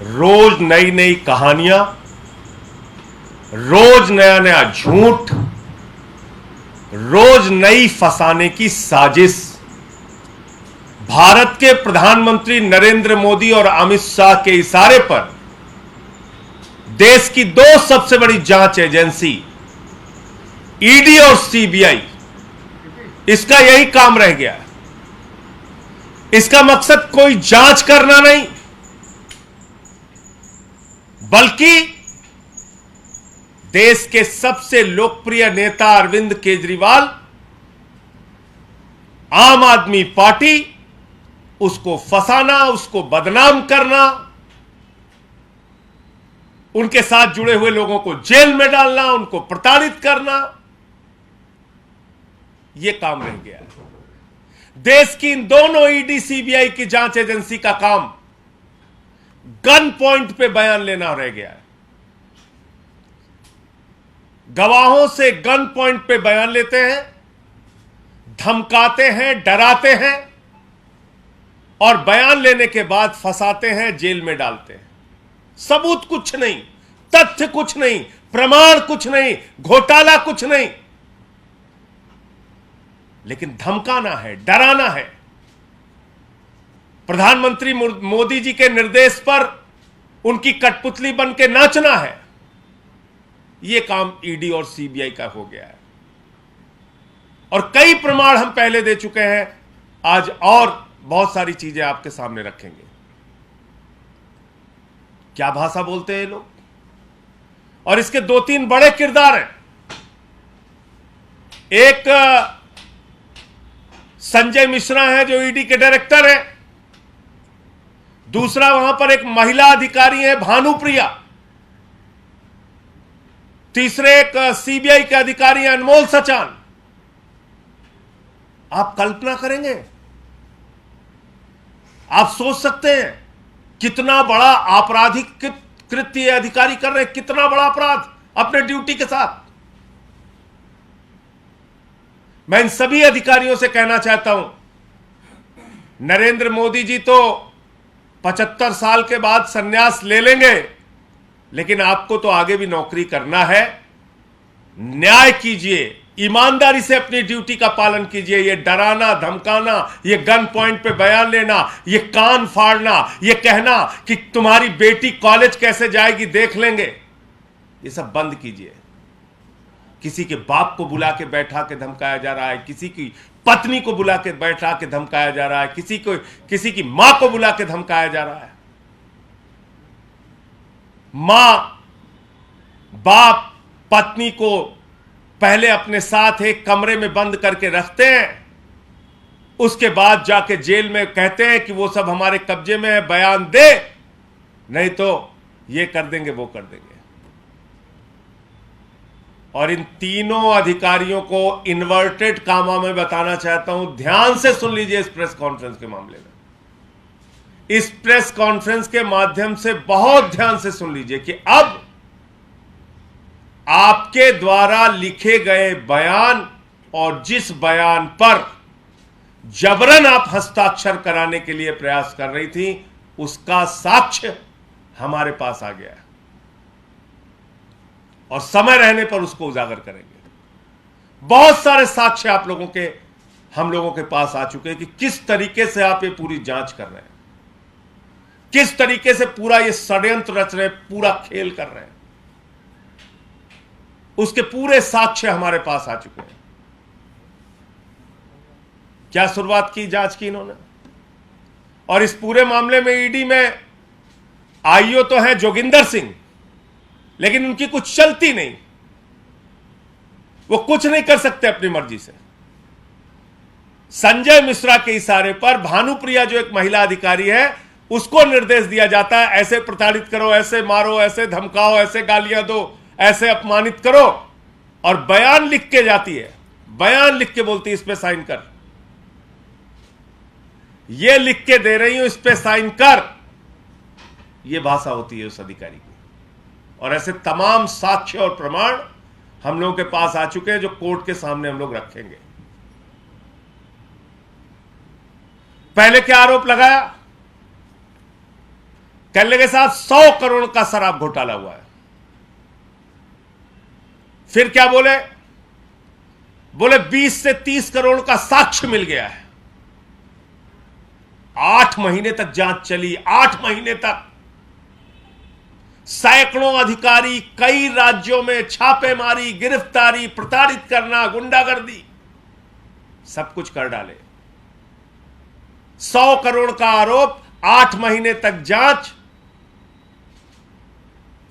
रोज नई नई कहानियां, रोज नया नया झूठ, रोज नई फंसाने की साजिश। भारत के प्रधानमंत्री नरेंद्र मोदी और अमित शाह के इशारे पर देश की दो सबसे बड़ी जांच एजेंसी ईडी और सीबीआई, इसका यही काम रह गया है। इसका मकसद कोई जांच करना नहीं, बल्कि देश के सबसे लोकप्रिय नेता अरविंद केजरीवाल, आम आदमी पार्टी, उसको फंसाना, उसको बदनाम करना, उनके साथ जुड़े हुए लोगों को जेल में डालना, उनको प्रताड़ित करना, यह काम रह गया है। देश की इन दोनों ईडी सीबीआई की जांच एजेंसी का काम गन पॉइंट पे बयान लेना रह गया है। गवाहों से गन पॉइंट पे बयान लेते हैं, धमकाते हैं, डराते हैं और बयान लेने के बाद फंसाते हैं, जेल में डालते हैं। सबूत कुछ नहीं, तथ्य कुछ नहीं, प्रमाण कुछ नहीं, घोटाला कुछ नहीं, लेकिन धमकाना है, डराना है। प्रधानमंत्री मोदी जी के निर्देश पर उनकी कठपुतली बन के नाचना है। यह काम ईडी और सीबीआई का हो गया है और कई प्रमाण हम पहले दे चुके हैं। आज और बहुत सारी चीजें आपके सामने रखेंगे। क्या भाषा बोलते हैं ये लोग, और इसके दो तीन बड़े किरदार हैं। एक संजय मिश्रा है जो ईडी के डायरेक्टर है, दूसरा वहां पर एक महिला अधिकारी है भानुप्रिया, तीसरे एक सीबीआई के अधिकारी हैं अनमोल सचान। आप कल्पना करेंगे, आप सोच सकते हैं कितना बड़ा आपराधिक कृत्य ये अधिकारी कर रहे हैं, कितना बड़ा अपराध अपने ड्यूटी के साथ। मैं इन सभी अधिकारियों से कहना चाहता हूं, नरेंद्र मोदी जी तो 75 साल के बाद संन्यास ले लेंगे, लेकिन आपको तो आगे भी नौकरी करना है। न्याय कीजिए, ईमानदारी से अपनी ड्यूटी का पालन कीजिए। ये डराना, धमकाना, ये गन पॉइंट पे बयान लेना, ये कान फाड़ना, ये कहना कि तुम्हारी बेटी कॉलेज कैसे जाएगी देख लेंगे, ये सब बंद कीजिए। किसी के बाप को बुला के बैठा के धमकाया जा रहा है, किसी की पत्नी को बुला के बैठा के धमकाया जा रहा है, किसी की मां को बुला के धमकाया जा रहा है। मां, बाप पत्नी को पहले अपने साथ एक कमरे में बंद करके रखते हैं, उसके बाद जाके जेल में कहते हैं कि वो सब हमारे कब्जे में है, बयान दे, नहीं तो ये कर देंगे, वो कर देंगे। और इन तीनों अधिकारियों को इन्वर्टेड कामा में बताना चाहता हूं, ध्यान से सुन लीजिए इस प्रेस कॉन्फ्रेंस के मामले में। इस प्रेस कॉन्फ्रेंस के माध्यम से बहुत ध्यान से सुन लीजिए कि अब आपके द्वारा लिखे गए बयान और जिस बयान पर जबरन आप हस्ताक्षर कराने के लिए प्रयास कर रही थी, उसका साक्ष्य हमारे पास आ गया है और समय रहने पर उसको उजागर करेंगे। बहुत सारे साक्ष्य आप लोगों के, हम लोगों के पास आ चुके हैं कि किस तरीके से आप ये पूरी जांच कर रहे हैं, किस तरीके से पूरा ये षड्यंत्र रच रहे हैं, पूरा खेल कर रहे हैं। उसके पूरे साक्ष्य हमारे पास आ चुके हैं। क्या शुरुआत की जांच की इन्होंने, और इस पूरे मामले में ईडी में आईओ तो है जोगिंदर सिंह, लेकिन उनकी कुछ चलती नहीं, वो कुछ नहीं कर सकते अपनी मर्जी से। संजय मिश्रा के इशारे पर भानुप्रिया जो एक महिला अधिकारी है, उसको निर्देश दिया जाता है, ऐसे प्रताड़ित करो, ऐसे मारो, ऐसे धमकाओ, ऐसे गालियां दो, ऐसे अपमानित करो, और बयान लिख के जाती है, बयान लिख के बोलती है इस पे साइन कर, ये लिख के दे रही हूं, इस पे साइन कर। ये भाषा होती है उस अधिकारी की। और ऐसे तमाम साक्ष्य और प्रमाण हम लोगों के पास आ चुके हैं जो कोर्ट के सामने हम लोग रखेंगे। पहले क्या आरोप लगाया? कहने लगे साहब 100 करोड़ का शराब घोटाला हुआ है। फिर क्या बोले? बोले 20 से 30 करोड़ का साक्ष्य मिल गया है। 8 महीने तक जांच चली, 8 महीने तक सैकड़ों अधिकारी, कई राज्यों में छापेमारी, गिरफ्तारी, प्रताड़ित करना, गुंडागर्दी, सब कुछ कर डाले। 100 करोड़ का आरोप, 8 महीने तक जांच,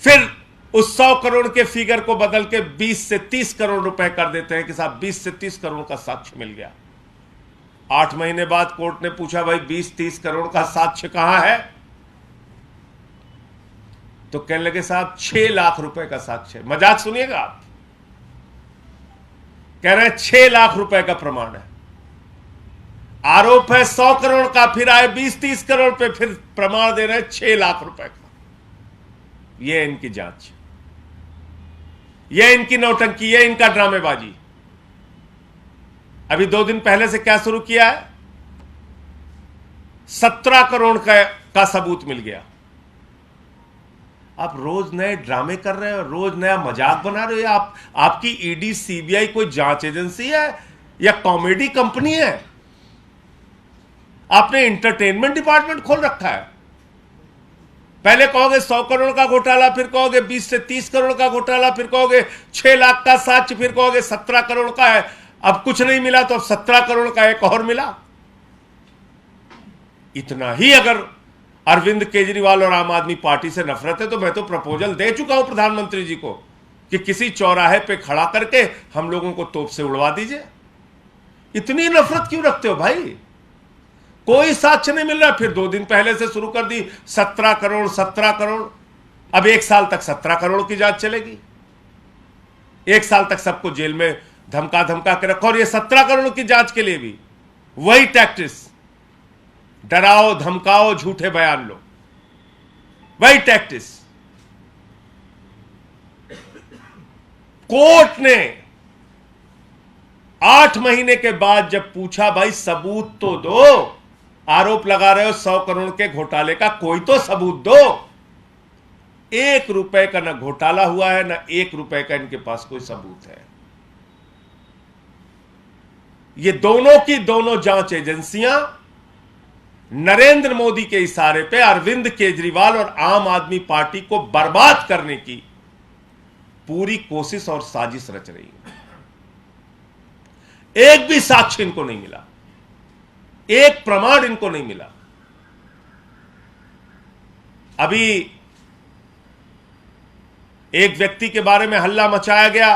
फिर उस 100 करोड़ के फिगर को बदल के 20 से 30 करोड़ रुपए कर देते हैं कि साहब 20 से 30 करोड़ का साक्ष्य मिल गया। 8 महीने बाद कोर्ट ने पूछा, भाई 20-30 करोड़ का साक्ष्य कहां है? तो कहने लगे साहब 6 लाख रुपए का साक्ष्य है। मजाक सुनिएगा आप, कह रहे हैं 6 लाख रुपए का प्रमाण है। आरोप है 100 करोड़ का, फिर आए 20-30 करोड़ पे, फिर प्रमाण दे रहे हैं 6 लाख रुपए का। यह इनकी जांच, यह इनकी नौटंकी, यह इनका ड्रामेबाजी। अभी 2 दिन पहले से क्या शुरू किया है? 17 करोड़ का सबूत मिल गया। आप रोज नए ड्रामे कर रहे हो, रोज नया मजाक बना रहे हो। आपकी ईडी सीबीआई कोई जांच एजेंसी है या कॉमेडी कंपनी है? आपने इंटरटेनमेंट डिपार्टमेंट खोल रखा है। पहले कहोगे 100 करोड़ का घोटाला, फिर कहोगे 20 से 30 करोड़ का घोटाला, फिर कहोगे 6 लाख का साक्ष्य, फिर कहोगे 17 करोड़ का है। अब कुछ नहीं मिला तो अब 17 करोड़ का एक और मिला। इतना ही अगर अरविंद केजरीवाल और आम आदमी पार्टी से नफरत है तो मैं तो प्रपोजल दे चुका हूं प्रधानमंत्री जी को कि किसी चौराहे पे खड़ा करके हम लोगों को तोप से उड़वा दीजिए। इतनी नफरत क्यों रखते हो भाई? कोई साक्ष्य नहीं मिल रहा, फिर 2 दिन पहले से शुरू कर दी 17 करोड़ 17 करोड़। अब 1 साल तक 17 करोड़ की जांच चलेगी। 1 साल तक सबको जेल में धमका धमका के रखो। और ये 17 करोड़ की जांच के लिए भी वही टैक्टिस, डराओ धमकाओ झूठे बयान लो, वही टैक्टिस। कोर्ट ने 8 महीने के बाद जब पूछा, भाई सबूत तो दो, आरोप लगा रहे हो 100 करोड़ के घोटाले का, कोई तो सबूत दो। 1 रुपए का न घोटाला हुआ है, न 1 रुपए का इनके पास कोई सबूत है। ये दोनों की दोनों जांच एजेंसियां नरेंद्र मोदी के इशारे पे अरविंद केजरीवाल और आम आदमी पार्टी को बर्बाद करने की पूरी कोशिश और साजिश रच रही है। एक भी साक्ष्य इनको नहीं मिला, एक प्रमाण इनको नहीं मिला। अभी एक व्यक्ति के बारे में हल्ला मचाया गया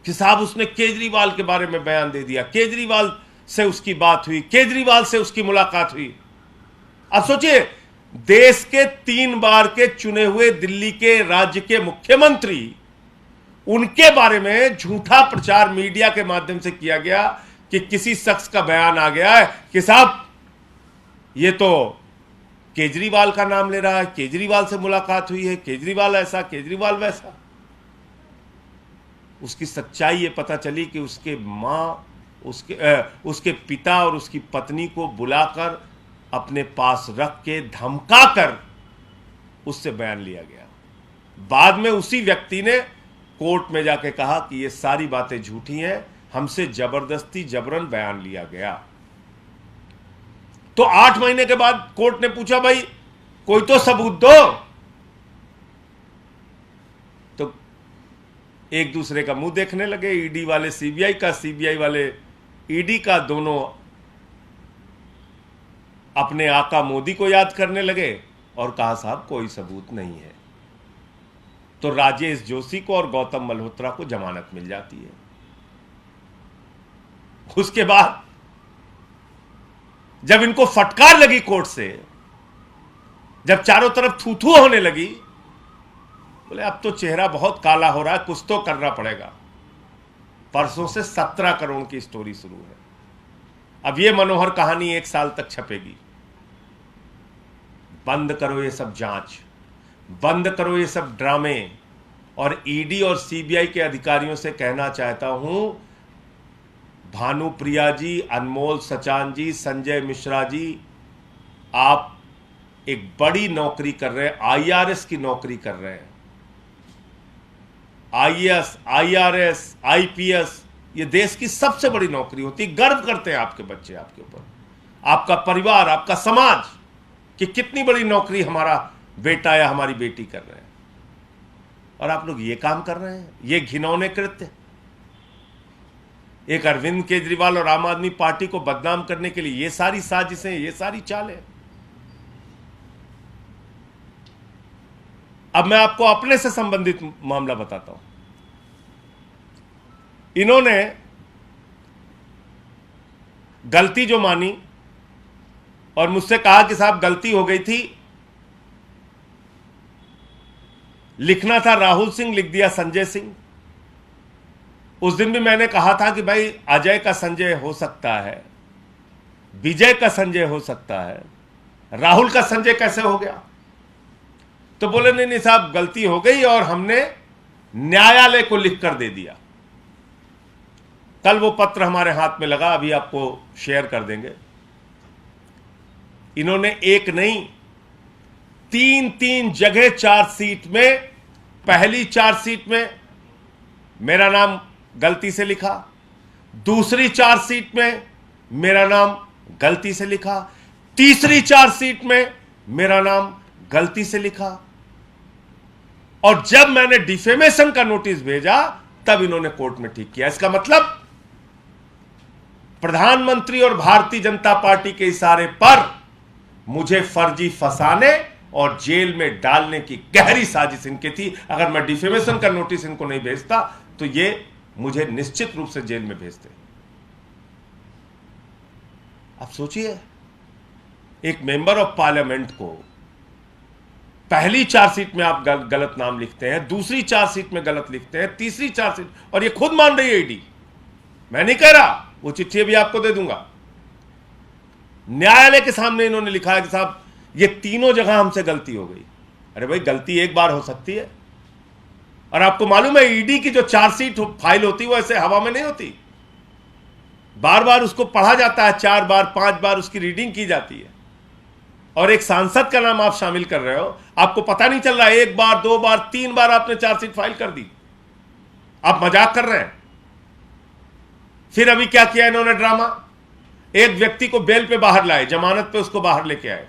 कि साहब उसने केजरीवाल के बारे में बयान दे दिया, केजरीवाल से उसकी बात हुई, केजरीवाल से उसकी मुलाकात हुई। अब सोचिए, देश के 3 बार के चुने हुए दिल्ली के राज्य के मुख्यमंत्री, उनके बारे में झूठा प्रचार मीडिया के माध्यम से किया गया कि किसी शख्स का बयान आ गया है कि साहब ये तो केजरीवाल का नाम ले रहा है, केजरीवाल से मुलाकात हुई है, केजरीवाल ऐसा, केजरीवाल वैसा। उसकी सच्चाई ये पता चली कि उसके मां, उसके पिता और उसकी पत्नी को बुलाकर अपने पास रख के धमकाकर उससे बयान लिया गया। बाद में उसी व्यक्ति ने कोर्ट में जाके कहा कि ये सारी बातें झूठी हैं, हमसे जबरदस्ती जबरन बयान लिया गया। तो 8 महीने के बाद कोर्ट ने पूछा, भाई कोई तो सबूत दो। तो एक दूसरे का मुंह देखने लगे, ईडी वाले सीबीआई का, सीबीआई वाले ईडी का, दोनों अपने आका मोदी को याद करने लगे और कहा साहब कोई सबूत नहीं है। तो राजेश जोशी को और गौतम मल्होत्रा को जमानत मिल जाती है। उसके बाद जब इनको फटकार लगी कोर्ट से, जब चारों तरफ थू थू होने लगी, बोले अब तो चेहरा बहुत काला हो रहा है, कुछ तो करना पड़ेगा। परसों से 17 करोड़ की स्टोरी शुरू है। अब ये मनोहर कहानी 1 साल तक छपेगी। बंद करो ये सब जांच, बंद करो ये सब ड्रामे। और ईडी और सीबीआई के अधिकारियों से कहना चाहता हूं, भानुप्रिया जी, अनमोल सचान जी, संजय मिश्रा जी, आप एक बड़ी नौकरी कर रहे हैं, आईआरएस की नौकरी कर रहे हैं। आईएएस, आईआरएस, आईपीएस, ये देश की सबसे बड़ी नौकरी होती है। गर्व करते हैं आपके बच्चे आपके ऊपर, आपका परिवार, आपका समाज, कि कितनी बड़ी नौकरी हमारा बेटा या हमारी बेटी कर रहे हैं। और आप लोग ये काम कर रहे हैं, ये घिनौने कृत्य। एक अरविंद केजरीवाल और आम आदमी पार्टी को बदनाम करने के लिए ये सारी साजिशें, ये सारी चालें। अब मैं आपको अपने से संबंधित मामला बताता हूं। इन्होंने गलती जो मानी और मुझसे कहा कि साहब गलती हो गई थी, लिखना था राहुल सिंह, लिख दिया संजय सिंह। उस दिन भी मैंने कहा था कि भाई अजय का संजय हो सकता है, विजय का संजय हो सकता है, राहुल का संजय कैसे हो गया? तो बोले नहीं नहीं साहब गलती हो गई और हमने न्यायालय को लिख कर दे दिया। कल वो पत्र हमारे हाथ में लगा, अभी आपको शेयर कर देंगे। इन्होंने एक नहीं, तीन जगह चार्जशीट में, पहली चार्जशीट में मेरा नाम गलती से लिखा, दूसरी चार्जशीट में मेरा नाम गलती से लिखा, तीसरी चार्जशीट में मेरा नाम गलती से लिखा। और जब मैंने डिफेमेशन का नोटिस भेजा तब इन्होंने कोर्ट में ठीक किया। इसका मतलब प्रधानमंत्री और भारतीय जनता पार्टी के इशारे पर मुझे फर्जी फंसाने और जेल में डालने की गहरी साजिश इनकी थी। अगर मैं डिफेमेशन का नोटिस इनको नहीं भेजता तो ये मुझे निश्चित रूप से जेल में भेजते। आप सोचिए, एक मेंबर ऑफ पार्लियामेंट को पहली चार्जशीट में आप गलत नाम लिखते हैं, दूसरी चार्जशीट में गलत लिखते हैं, तीसरी चार्जशीट, और ये खुद मान रही है ईडी, मैं नहीं कह रहा, वो चिट्ठी भी आपको दे दूंगा। न्यायालय के सामने इन्होंने लिखा है कि साहब ये तीनों जगह हमसे गलती हो गई। अरे भाई गलती एक बार हो सकती है, और आपको मालूम है ईडी की जो चार्जशीट फाइल होती है वो ऐसे हवा में नहीं होती, बार बार उसको पढ़ा जाता है, 4 बार 5 बार उसकी रीडिंग की जाती है। और एक सांसद का नाम आप शामिल कर रहे हो, आपको पता नहीं चल रहा है, 1 बार 2 बार 3 बार आपने चार्जशीट फाइल कर दी। आप मजाक कर रहे हैं। फिर अभी क्या किया इन्होंने ड्रामा, एक व्यक्ति को बेल पे बाहर लाए, जमानत पे उसको बाहर लेके आए।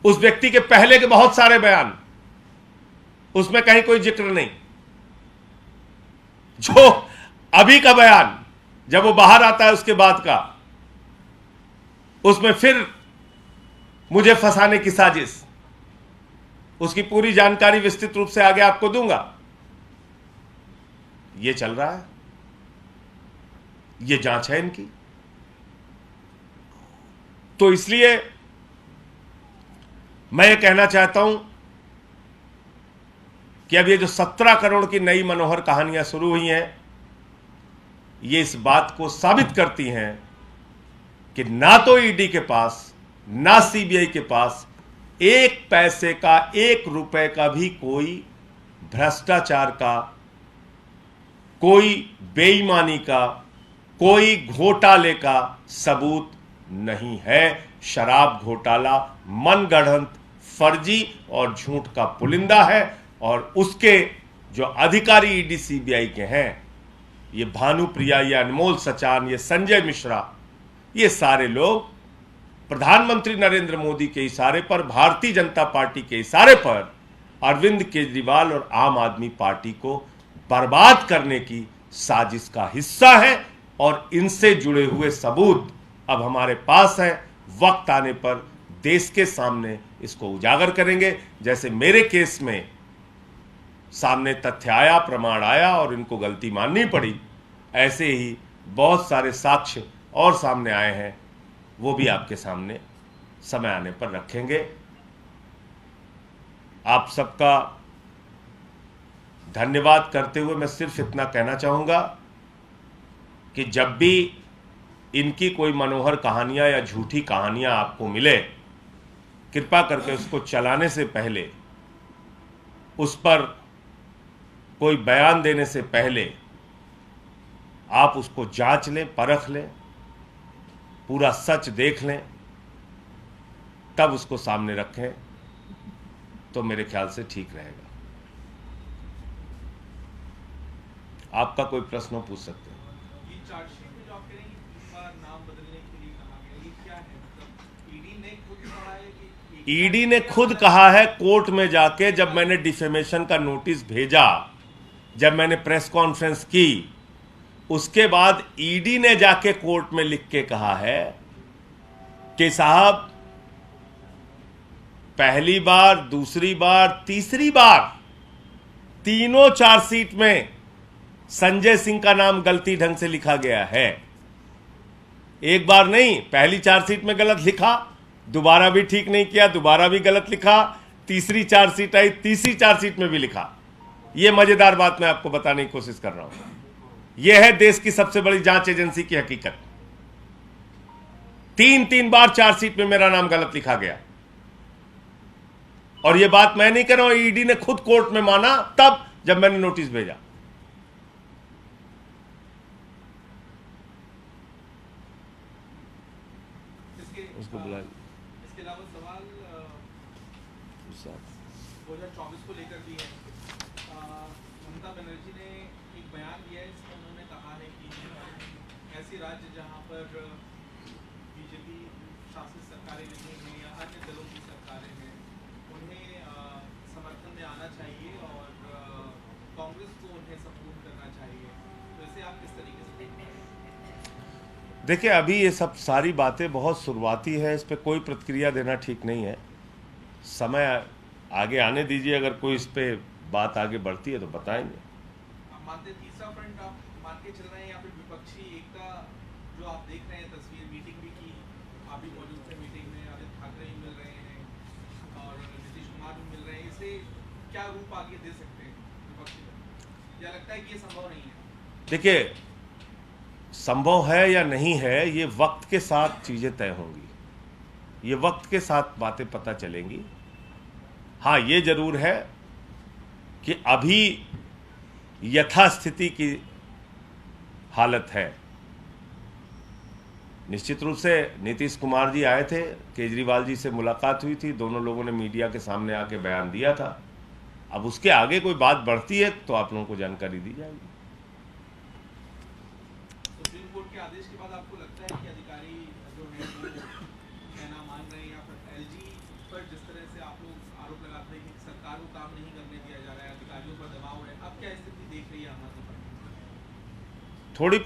उस व्यक्ति के पहले के बहुत सारे बयान, उसमें कहीं कोई जिक्र नहीं। जो अभी का बयान जब वो बाहर आता है उसके बाद का, उसमें फिर मुझे फंसाने की साजिश। उसकी पूरी जानकारी विस्तृत रूप से आगे आपको दूंगा। ये चल रहा है, ये जांच है इनकी। तो इसलिए मैं ये कहना चाहता हूं कि अब ये जो 17 करोड़ की नई मनोहर कहानियां शुरू हुई हैं, ये इस बात को साबित करती हैं कि ना तो ईडी के पास ना सीबीआई के पास 1 पैसे का, 1 रुपए का भी कोई भ्रष्टाचार का, कोई बेईमानी का, कोई घोटाले का सबूत नहीं है। शराब घोटाला मनगढ़ंत, फर्जी और झूठ का पुलिंदा है। और उसके जो अधिकारी ईडी सीबीआई के हैं, ये भानुप्रिया, ये अनमोल सचान, ये संजय मिश्रा, ये सारे लोग प्रधानमंत्री नरेंद्र मोदी के इशारे पर, भारतीय जनता पार्टी के इशारे पर अरविंद केजरीवाल और आम आदमी पार्टी को बर्बाद करने की साजिश का हिस्सा है। और इनसे जुड़े हुए सबूत अब हमारे पास हैं। वक्त आने पर देश के सामने इसको उजागर करेंगे। जैसे मेरे केस में सामने तथ्य आया, प्रमाण आया और इनको गलती माननी पड़ी, ऐसे ही बहुत सारे साक्ष्य और सामने आए हैं, वो भी आपके सामने समय आने पर रखेंगे। आप सबका धन्यवाद करते हुए मैं सिर्फ इतना कहना चाहूंगा कि जब भी इनकी कोई मनोहर कहानियां या झूठी कहानियां आपको मिले, कृपा करके उसको चलाने से पहले, उस पर कोई बयान देने से पहले आप उसको जांच लें, परख लें, पूरा सच देख लें, तब उसको सामने रखें तो मेरे ख्याल से ठीक रहेगा। आपका कोई प्रश्न पूछ सकते हैं। ये चार्जशीट में जो आप कह रहे हैं कि 3 बार नाम बदलने के लिए कहा गया, ये क्या है? मतलब ईडी ने खुद कहा है कि ईडी ने खुद कहा है कोर्ट में जाके, जब मैंने डिफेमेशन का नोटिस भेजा, जब मैंने प्रेस कॉन्फ्रेंस की, उसके बाद ईडी ने जाके कोर्ट में लिख के कहा है कि साहब पहली बार, दूसरी बार, तीसरी बार तीनों चार्जशीट में संजय सिंह का नाम गलती ढंग से लिखा गया है। एक बार नहीं, पहली चार्जशीट में गलत लिखा, दोबारा भी ठीक नहीं किया, दोबारा भी गलत लिखा, तीसरी चार्जशीट आई, तीसरी चार्जशीट में भी लिखा। यह मजेदार बात मैं आपको बताने की कोशिश कर रहा हूं। यह है देश की सबसे बड़ी जांच एजेंसी की हकीकत। 3 बार चार्जशीट में मेरा नाम गलत लिखा गया, और यह बात मैं नहीं कर रहा हूं, ईडी ने खुद कोर्ट में माना तब जब मैंने नोटिस भेजा। उसको बुला इसके अलावा सवाल 2024 को लेकर भी है। ममता बनर्जी ने एक बयान दिया है, इसमें उन्होंने कहा है कि ऐसे राज्य जहां पर बीजेपी शासित सरकारें नहीं हैं या अन्य दलों की सरकारें हैं, उन्हें समर्थन में आना चाहिए और कांग्रेस को उन्हें सपोर्ट करना चाहिए। तो इसे आप किस तरीके से देखते हैं? देखिए, अभी ये सब सारी बातें बहुत शुरुआती है, इस पर कोई प्रतिक्रिया देना ठीक नहीं है। समय आगे आने दीजिए, अगर कोई इस पे बात आगे बढ़ती है तो बताएंगे। आप मानते हैं तीसरा फ्रंट आप मान के चल रहे हैं, या फिर विपक्षी एकता जो आप देख रहे हैं तस्वीर, मीटिंग भी की, आप भी मौजूद थे मीटिंग में, आदित्य ठाकरे भी मिल रहे हैं और नीतीश कुमार भी मिल रहे हैं, इसे क्या रूप आगे दे सकते हैं विपक्षी को? या लगता है कि ये संभव नहीं है? देखिए, संभव है या नहीं है, ये वक्त के साथ चीजें तय होंगी, ये वक्त के साथ बातें पता चलेंगी। हाँ, ये जरूर है कि अभी यथास्थिति की हालत है। निश्चित रूप से नीतीश कुमार जी आए थे, केजरीवाल जी से मुलाकात हुई थी, दोनों लोगों ने मीडिया के सामने आके बयान दिया था। अब उसके आगे कोई बात बढ़ती है तो आप लोगों को जानकारी दी जाएगी। सुप्रीम कोर्ट के आदेश के बाद आपको लगता है कि अधिकारी जो है वो कहना मान रहे हैं, या फिर एलजी पर जिस तरह से आप लोग आरोप लगाते हैं कि सरकार को काम नहीं करने दिया जा रहा है, अधिकारियों पर दबाव है, अब क्या स्थिति देख रही है आम आदमी पार्टी? थोड़ी